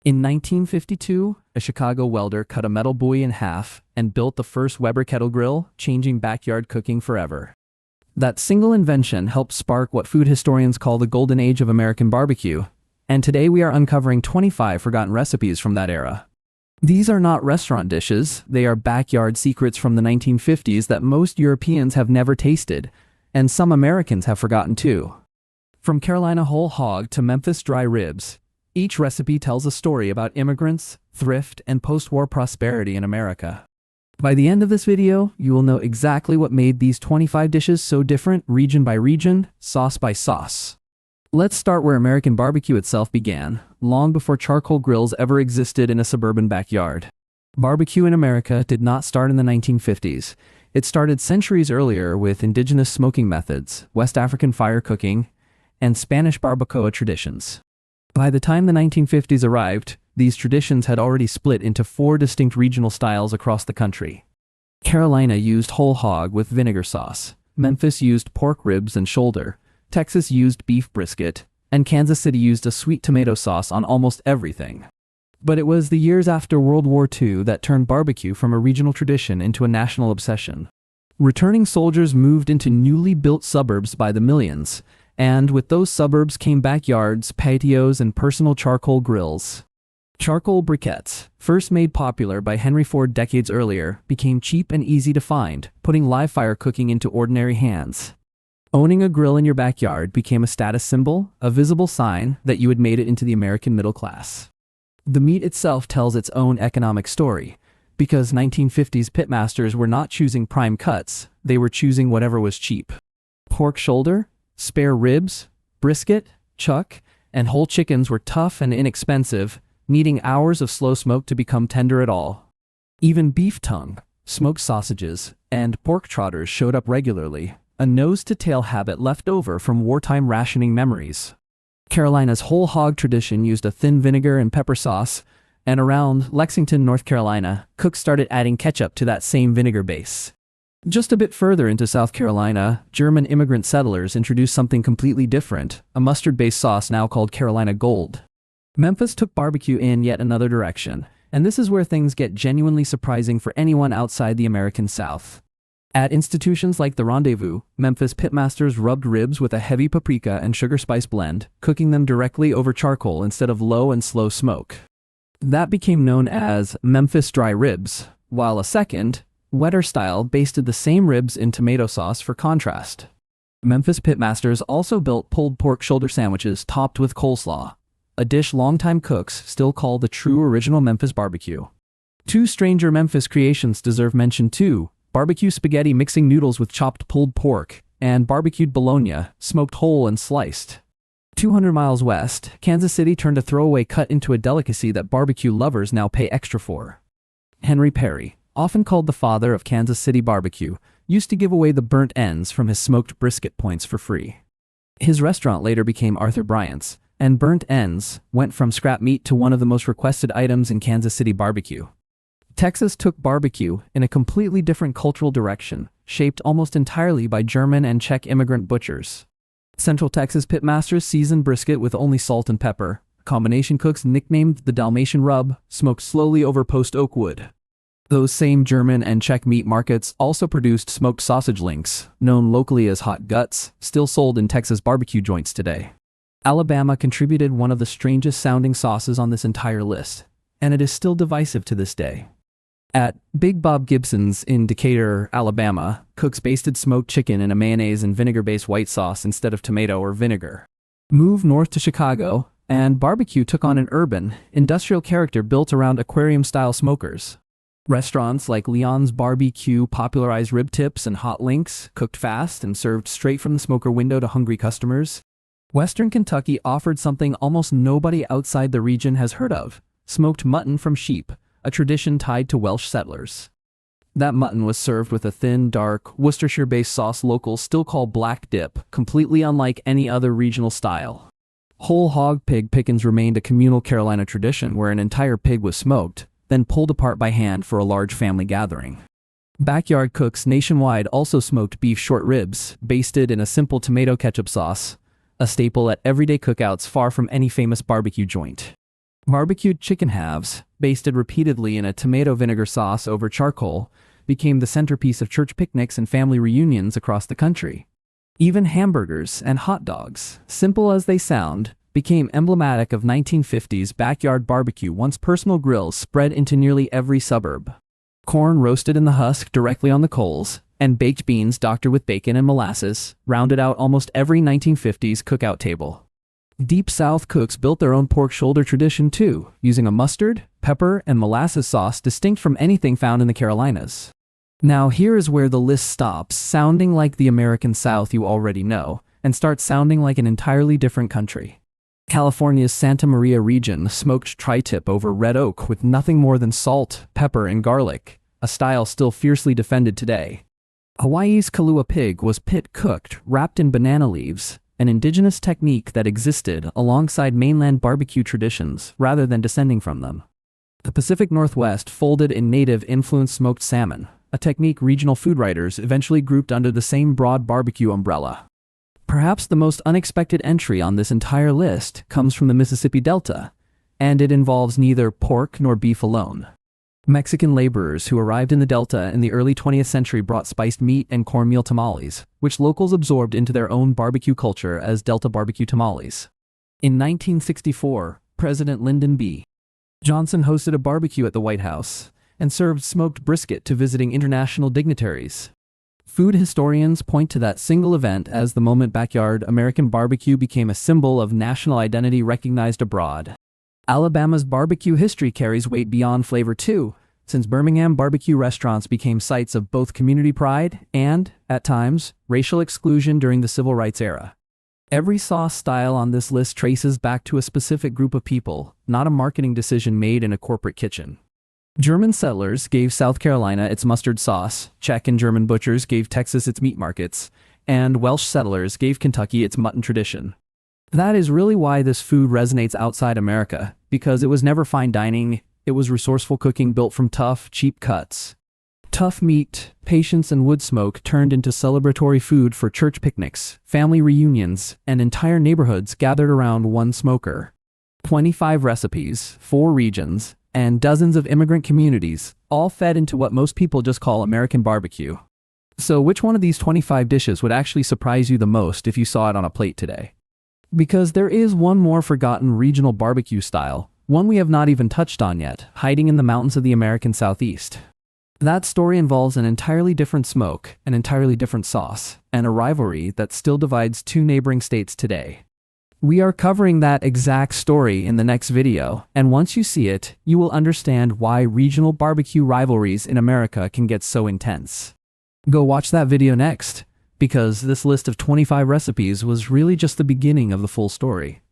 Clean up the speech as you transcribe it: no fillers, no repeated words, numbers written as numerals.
In 1952, a Chicago welder cut a metal buoy in half and built the first Weber kettle grill, changing backyard cooking forever. That single invention helped spark what food historians call the golden age of American barbecue, and today we are uncovering 25 forgotten recipes from that era. These are not restaurant dishes, they are backyard secrets from the 1950s that most Europeans have never tasted, and some Americans have forgotten too. From Carolina whole hog to Memphis dry ribs, each recipe tells a story about immigrants, thrift, and post-war prosperity in America. By the end of this video, you will know exactly what made these 25 dishes so different region by region, sauce by sauce. Let's start where American barbecue itself began, long before charcoal grills ever existed in a suburban backyard. Barbecue in America did not start in the 1950s. It started centuries earlier with indigenous smoking methods, West African fire cooking, and Spanish barbacoa traditions. By the time the 1950s arrived, these traditions had already split into 4 distinct regional styles across the country. Carolina used whole hog with vinegar sauce, Memphis used pork ribs and shoulder, Texas used beef brisket, and Kansas City used a sweet tomato sauce on almost everything. But it was the years after World War II that turned barbecue from a regional tradition into a national obsession. Returning soldiers moved into newly built suburbs by the millions, and with those suburbs came backyards, patios, and personal charcoal grills. Charcoal briquettes, first made popular by Henry Ford decades earlier, became cheap and easy to find, putting live fire cooking into ordinary hands. Owning a grill in your backyard became a status symbol, a visible sign that you had made it into the American middle class. The meat itself tells its own economic story, because 1950s pitmasters were not choosing prime cuts, they were choosing whatever was cheap. Pork shoulder, spare ribs, brisket, chuck, and whole chickens were tough and inexpensive, needing hours of slow smoke to become tender at all. Even beef tongue, smoked sausages, and pork trotters showed up regularly, a nose-to-tail habit left over from wartime rationing memories. Carolina's whole hog tradition used a thin vinegar and pepper sauce, and around Lexington, North Carolina, cooks started adding ketchup to that same vinegar base. Just a bit further into South Carolina, German immigrant settlers introduced something completely different, a mustard-based sauce now called Carolina Gold. Memphis took barbecue in yet another direction, and this is where things get genuinely surprising for anyone outside the American South. At institutions like the Rendezvous, Memphis pitmasters rubbed ribs with a heavy paprika and sugar spice blend, cooking them directly over charcoal instead of low and slow smoke. That became known as Memphis dry ribs, while a second, wetter style basted the same ribs in tomato sauce for contrast. Memphis pitmasters also built pulled pork shoulder sandwiches topped with coleslaw, a dish longtime cooks still call the true original Memphis barbecue. 2 stranger Memphis creations deserve mention too: barbecue spaghetti mixing noodles with chopped pulled pork, and barbecued bologna, smoked whole and sliced. 200 miles west, Kansas City turned a throwaway cut into a delicacy that barbecue lovers now pay extra for. Henry Perry, often called the father of Kansas City barbecue, used to give away the burnt ends from his smoked brisket points for free. His restaurant later became Arthur Bryant's, and burnt ends went from scrap meat to one of the most requested items in Kansas City barbecue. Texas took barbecue in a completely different cultural direction, shaped almost entirely by German and Czech immigrant butchers. Central Texas pitmasters seasoned brisket with only salt and pepper. Combination cooks nicknamed the Dalmatian rub, smoked slowly over post oak wood. Those same German and Czech meat markets also produced smoked sausage links, known locally as hot guts, still sold in Texas barbecue joints today. Alabama contributed one of the strangest sounding sauces on this entire list, and it is still divisive to this day. At Big Bob Gibson's in Decatur, Alabama, cooks basted smoked chicken in a mayonnaise and vinegar-based white sauce instead of tomato or vinegar. Move north to Chicago, and barbecue took on an urban, industrial character built around aquarium-style smokers. Restaurants like Leon's BBQ popularized rib tips and hot links, cooked fast and served straight from the smoker window to hungry customers. Western Kentucky offered something almost nobody outside the region has heard of: smoked mutton from sheep, a tradition tied to Welsh settlers. That mutton was served with a thin, dark, Worcestershire-based sauce locals still call black dip, completely unlike any other regional style. Whole hog pig pickings remained a communal Carolina tradition where an entire pig was smoked, then pulled apart by hand for a large family gathering. Backyard cooks nationwide also smoked beef short ribs, basted in a simple tomato ketchup sauce, a staple at everyday cookouts far from any famous barbecue joint. Barbecued chicken halves, basted repeatedly in a tomato vinegar sauce over charcoal, became the centerpiece of church picnics and family reunions across the country. Even hamburgers and hot dogs, simple as they sound, became emblematic of 1950s backyard barbecue once personal grills spread into nearly every suburb. Corn roasted in the husk directly on the coals, and baked beans doctored with bacon and molasses rounded out almost every 1950s cookout table. Deep South cooks built their own pork shoulder tradition too, using a mustard, pepper, and molasses sauce distinct from anything found in the Carolinas. Now here is where the list stops sounding like the American South you already know, and starts sounding like an entirely different country. California's Santa Maria region smoked tri-tip over red oak with nothing more than salt, pepper, and garlic, a style still fiercely defended today. Hawaii's Kalua pig was pit-cooked, wrapped in banana leaves, an indigenous technique that existed alongside mainland barbecue traditions rather than descending from them. The Pacific Northwest folded in native-influenced smoked salmon, a technique regional food writers eventually grouped under the same broad barbecue umbrella. Perhaps the most unexpected entry on this entire list comes from the Mississippi Delta, and it involves neither pork nor beef alone. Mexican laborers who arrived in the Delta in the early 20th century brought spiced meat and cornmeal tamales, which locals absorbed into their own barbecue culture as Delta barbecue tamales. In 1964, President Lyndon B. Johnson hosted a barbecue at the White House and served smoked brisket to visiting international dignitaries. Food historians point to that single event as the moment backyard American barbecue became a symbol of national identity recognized abroad. Alabama's barbecue history carries weight beyond flavor too, since Birmingham barbecue restaurants became sites of both community pride and, at times, racial exclusion during the civil rights era. Every sauce style on this list traces back to a specific group of people, not a marketing decision made in a corporate kitchen. German settlers gave South Carolina its mustard sauce, Czech and German butchers gave Texas its meat markets, and Welsh settlers gave Kentucky its mutton tradition. That is really why this food resonates outside America, because it was never fine dining, it was resourceful cooking built from tough, cheap cuts. Tough meat, patience, and wood smoke turned into celebratory food for church picnics, family reunions, and entire neighborhoods gathered around one smoker. 25 recipes, 4 regions, and dozens of immigrant communities, all fed into what most people just call American barbecue. So which one of these 25 dishes would actually surprise you the most if you saw it on a plate today? Because there is one more forgotten regional barbecue style, one we have not even touched on yet, hiding in the mountains of the American Southeast. That story involves an entirely different smoke, an entirely different sauce, and a rivalry that still divides 2 neighboring states today. We are covering that exact story in the next video, and once you see it, you will understand why regional barbecue rivalries in America can get so intense. Go watch that video next, because this list of 25 recipes was really just the beginning of the full story.